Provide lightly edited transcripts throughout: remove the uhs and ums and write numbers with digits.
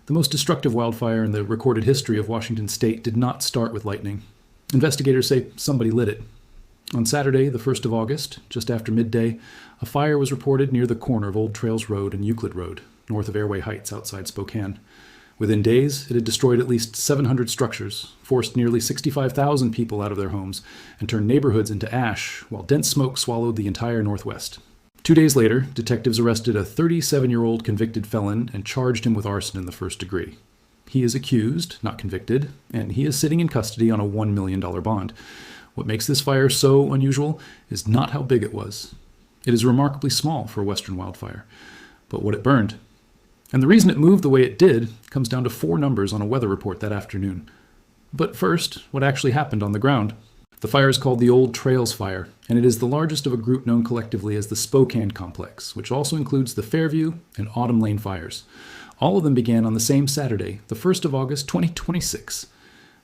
The most destructive wildfire in the recorded history of Washington state did not start with lightning. Investigators say somebody lit it. On Saturday, the 1st of August, just after midday, a fire was reported near the corner of Old Trails Road and Euclid Road, north of Airway Heights outside Spokane. Within days, it had destroyed at least 700 structures, forced nearly 65,000 people out of their homes, and turned neighborhoods into ash, while dense smoke swallowed the entire Northwest. 2 days later, detectives arrested a 37-year-old convicted felon and charged him with arson in the first degree. He is accused, not convicted, and he is sitting in custody on a $1 million bond. What makes this fire so unusual is not how big it was. It is remarkably small for a western wildfire, but what it burned. And the reason it moved the way it did comes down to 4 numbers on a weather report that afternoon. But first, what actually happened on the ground? The fire is called the Old Trails Fire, and it is the largest of a group known collectively as the Spokane Complex, which also includes the Fairview and Autumn Lane fires. All of them began on the same Saturday, the 1st of August, 2026.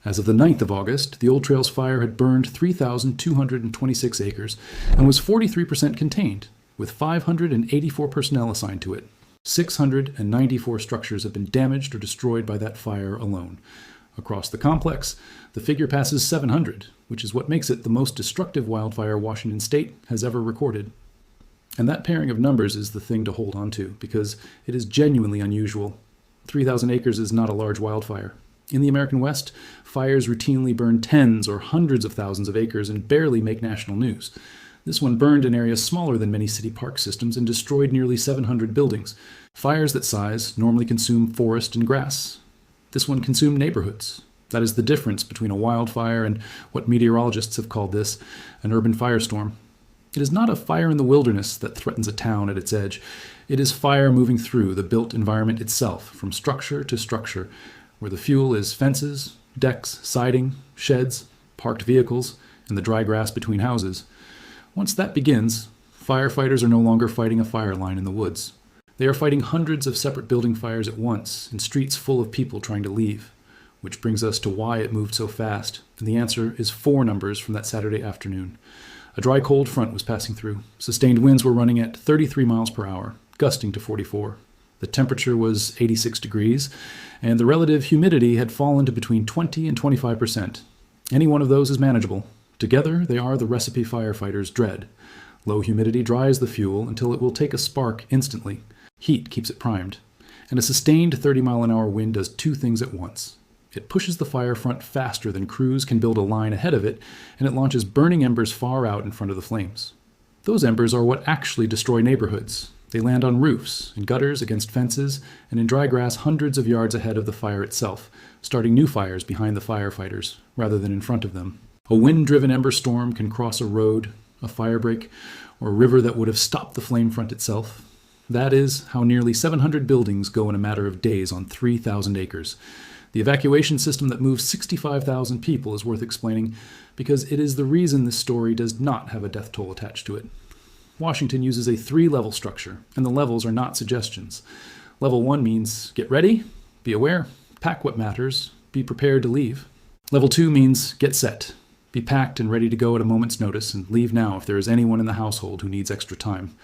As of the 9th of August, the Old Trails Fire had burned 3,226 acres and was 43% contained, with 584 personnel assigned to it. 694 structures have been damaged or destroyed by that fire alone. Across the complex, the figure passes 700, which is what makes it the most destructive wildfire Washington state has ever recorded. And that pairing of numbers is the thing to hold on to, because it is genuinely unusual. 3,000 acres is not a large wildfire. In the American West, fires routinely burn tens or hundreds of thousands of acres and barely make national news. This one burned an area smaller than many city park systems and destroyed nearly 700 buildings. Fires that size normally consume forest and grass. This one consumed neighborhoods. That is the difference between a wildfire and what meteorologists have called this, an urban firestorm. It is not a fire in the wilderness that threatens a town at its edge. It is fire moving through the built environment itself, from structure to structure, where the fuel is fences, decks, siding, sheds, parked vehicles, and the dry grass between houses. Once that begins, firefighters are no longer fighting a fire line in the woods. They are fighting hundreds of separate building fires at once in streets full of people trying to leave. Which brings us to why it moved so fast, and the answer is 4 numbers from that Saturday afternoon. A dry cold front was passing through. Sustained winds were running at 33 miles per hour, gusting to 44. The temperature was 86 degrees, and the relative humidity had fallen to between 20 and 25%. Any one of those is manageable. Together, they are the recipe firefighters dread. Low humidity dries the fuel until it will take a spark instantly. Heat keeps it primed. And a sustained 30-mile-an-hour wind does 2 things at once. It pushes the fire front faster than crews can build a line ahead of it, and it launches burning embers far out in front of the flames. Those embers are what actually destroy neighborhoods. They land on roofs, in gutters, against fences, and in dry grass hundreds of yards ahead of the fire itself, starting new fires behind the firefighters, rather than in front of them. A wind-driven ember storm can cross a road, a firebreak, or a river that would have stopped the flame front itself. That is how nearly 700 buildings go in a matter of days on 3,000 acres. The evacuation system that moves 65,000 people is worth explaining because it is the reason this story does not have a death toll attached to it. Washington uses a 3-level structure, and the levels are not suggestions. Level 1 means get ready, be aware, pack what matters, be prepared to leave. Level 2 means get set, be packed and ready to go at a moment's notice, and leave now if there is anyone in the household who needs extra time.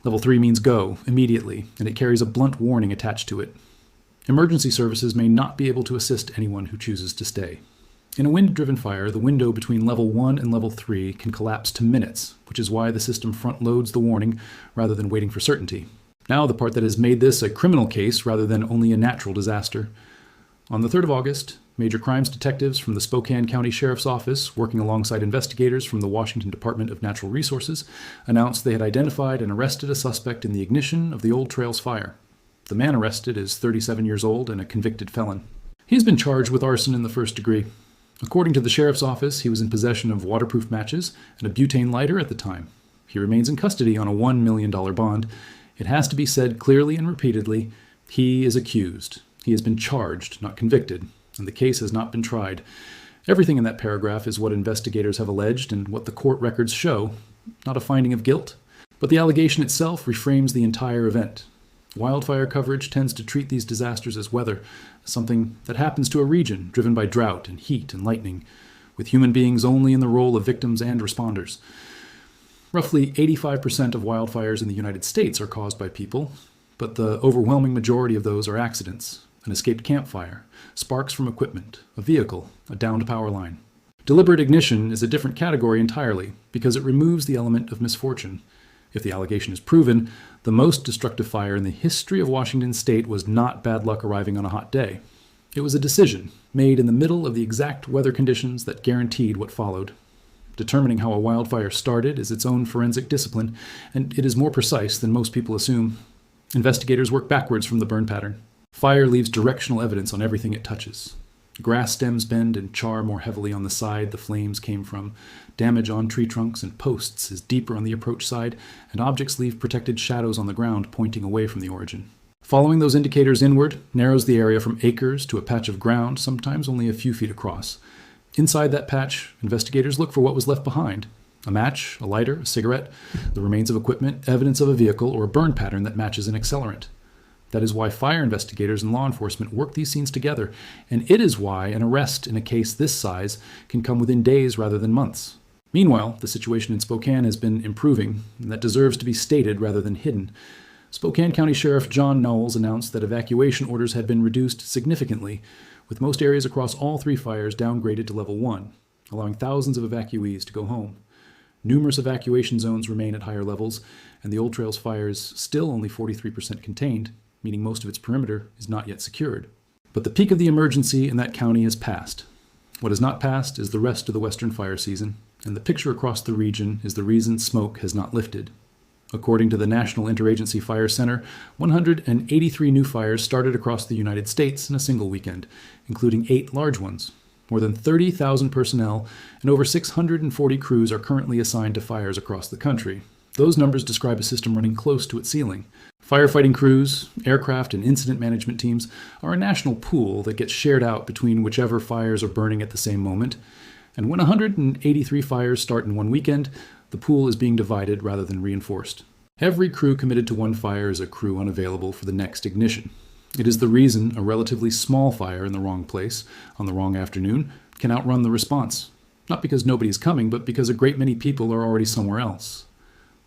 Level 3 means go, immediately, and it carries a blunt warning attached to it. Emergency services may not be able to assist anyone who chooses to stay. In a wind-driven fire, the window between level 1 and level 3 can collapse to minutes, which is why the system front-loads the warning rather than waiting for certainty. Now the part that has made this a criminal case rather than only a natural disaster. On the 3rd of August, major crimes detectives from the Spokane County Sheriff's Office, working alongside investigators from the Washington Department of Natural Resources, announced they had identified and arrested a suspect in the ignition of the Old Trails fire. The man arrested is 37 years old and a convicted felon. He has been charged with arson in the first degree. According to the sheriff's office, he was in possession of waterproof matches and a butane lighter at the time. He remains in custody on a $1 million bond. It has to be said clearly and repeatedly, he is accused. He has been charged, not convicted, and the case has not been tried. Everything in that paragraph is what investigators have alleged and what the court records show, not a finding of guilt. But the allegation itself reframes the entire event. Wildfire coverage tends to treat these disasters as weather, something that happens to a region driven by drought and heat and lightning, with human beings only in the role of victims and responders. Roughly 85% of wildfires in the United States are caused by people, but the overwhelming majority of those are accidents, an escaped campfire, sparks from equipment, a vehicle, a downed power line. Deliberate ignition is a different category entirely because it removes the element of misfortune. If the allegation is proven, the most destructive fire in the history of Washington state was not bad luck arriving on a hot day. It was a decision made in the middle of the exact weather conditions that guaranteed what followed. Determining how a wildfire started is its own forensic discipline, and it is more precise than most people assume. Investigators work backwards from the burn pattern. Fire leaves directional evidence on everything it touches. Grass stems bend and char more heavily on the side the flames came from. Damage on tree trunks and posts is deeper on the approach side, and objects leave protected shadows on the ground pointing away from the origin. Following those indicators inward narrows the area from acres to a patch of ground, sometimes only a few feet across. Inside that patch, investigators look for what was left behind. A match, a lighter, a cigarette, the remains of equipment, evidence of a vehicle, or a burn pattern that matches an accelerant. That is why fire investigators and law enforcement work these scenes together, and it is why an arrest in a case this size can come within days rather than months. Meanwhile, the situation in Spokane has been improving, and that deserves to be stated rather than hidden. Spokane County Sheriff John Knowles announced that evacuation orders had been reduced significantly, with most areas across all three fires downgraded to level 1, allowing thousands of evacuees to go home. Numerous evacuation zones remain at higher levels, and the Old Trails fire is still only 43% contained, meaning most of its perimeter is not yet secured. But the peak of the emergency in that county is past. What has not passed is the rest of the western fire season, and the picture across the region is the reason smoke has not lifted. According to the National Interagency Fire Center, 183 new fires started across the United States in a single weekend, including 8 large ones. More than 30,000 personnel and over 640 crews are currently assigned to fires across the country. Those numbers describe a system running close to its ceiling. Firefighting crews, aircraft, and incident management teams are a national pool that gets shared out between whichever fires are burning at the same moment. And when 183 fires start in one weekend, the pool is being divided rather than reinforced. Every crew committed to one fire is a crew unavailable for the next ignition. It is the reason a relatively small fire in the wrong place, on the wrong afternoon, can outrun the response. Not because nobody is coming, but because a great many people are already somewhere else.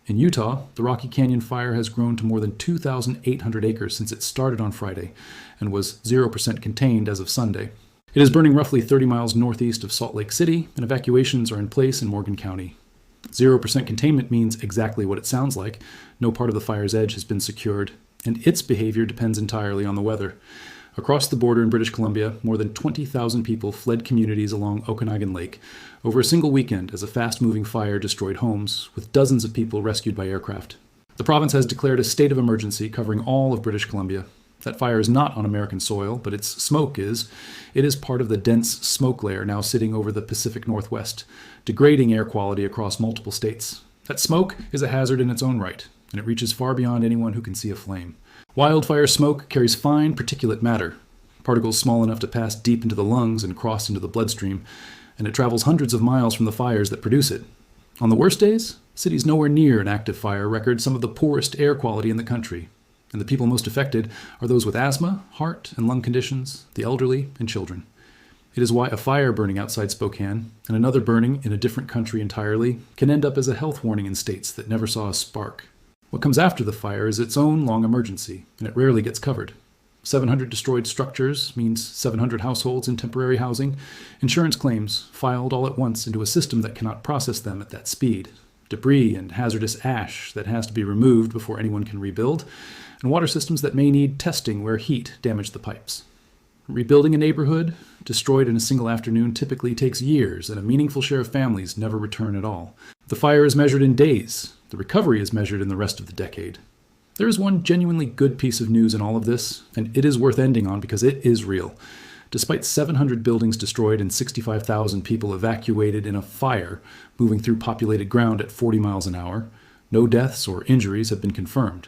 In Utah, the Rocky Canyon fire has grown to more than 2,800 acres since it started on Friday, and was 0% contained as of Sunday. It is burning roughly 30 miles northeast of Salt Lake City, and evacuations are in place in Morgan County. 0% containment means exactly what it sounds like. No part of the fire's edge has been secured, and its behavior depends entirely on the weather. Across the border in British Columbia, more than 20,000 people fled communities along Okanagan Lake over a single weekend as a fast-moving fire destroyed homes, with dozens of people rescued by aircraft. The province has declared a state of emergency covering all of British Columbia. That fire is not on American soil, but its smoke is. It is part of the dense smoke layer now sitting over the Pacific Northwest, degrading air quality across multiple states. That smoke is a hazard in its own right, and it reaches far beyond anyone who can see a flame. Wildfire smoke carries fine particulate matter, particles small enough to pass deep into the lungs and cross into the bloodstream, and it travels hundreds of miles from the fires that produce it. On the worst days, cities nowhere near an active fire record some of the poorest air quality in the country, and the people most affected are those with asthma, heart and lung conditions, the elderly, and children. It is why a fire burning outside Spokane, and another burning in a different country entirely, can end up as a health warning in states that never saw a spark. What comes after the fire is its own long emergency, and it rarely gets covered. 700 destroyed structures means 700 households in temporary housing, insurance claims filed all at once into a system that cannot process them at that speed, debris and hazardous ash that has to be removed before anyone can rebuild, and water systems that may need testing where heat damaged the pipes. Rebuilding a neighborhood, destroyed in a single afternoon, typically takes years, and a meaningful share of families never return at all. The fire is measured in days. The recovery is measured in the rest of the decade. There is one genuinely good piece of news in all of this, and it is worth ending on because it is real. Despite 700 buildings destroyed and 65,000 people evacuated in a fire moving through populated ground at 40 miles an hour, no deaths or injuries have been confirmed.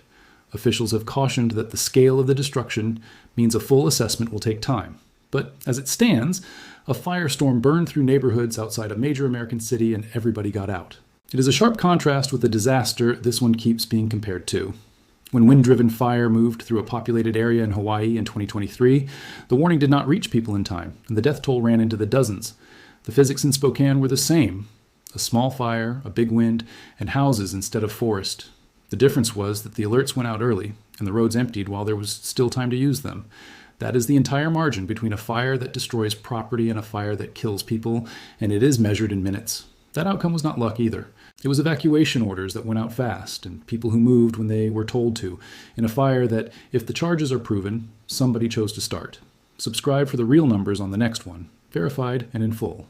Officials have cautioned that the scale of the destruction means a full assessment will take time. But as it stands, a firestorm burned through neighborhoods outside a major American city and everybody got out. It is a sharp contrast with the disaster this one keeps being compared to. When wind-driven fire moved through a populated area in Hawaii in 2023, the warning did not reach people in time, and the death toll ran into the dozens. The physics in Spokane were the same. A small fire, a big wind, and houses instead of forest. The difference was that the alerts went out early, and the roads emptied while there was still time to use them. That is the entire margin between a fire that destroys property and a fire that kills people, and it is measured in minutes. That outcome was not luck either. It was evacuation orders that went out fast, and people who moved when they were told to, in a fire that, if the charges are proven, somebody chose to start. Subscribe for the real numbers on the next one, verified and in full.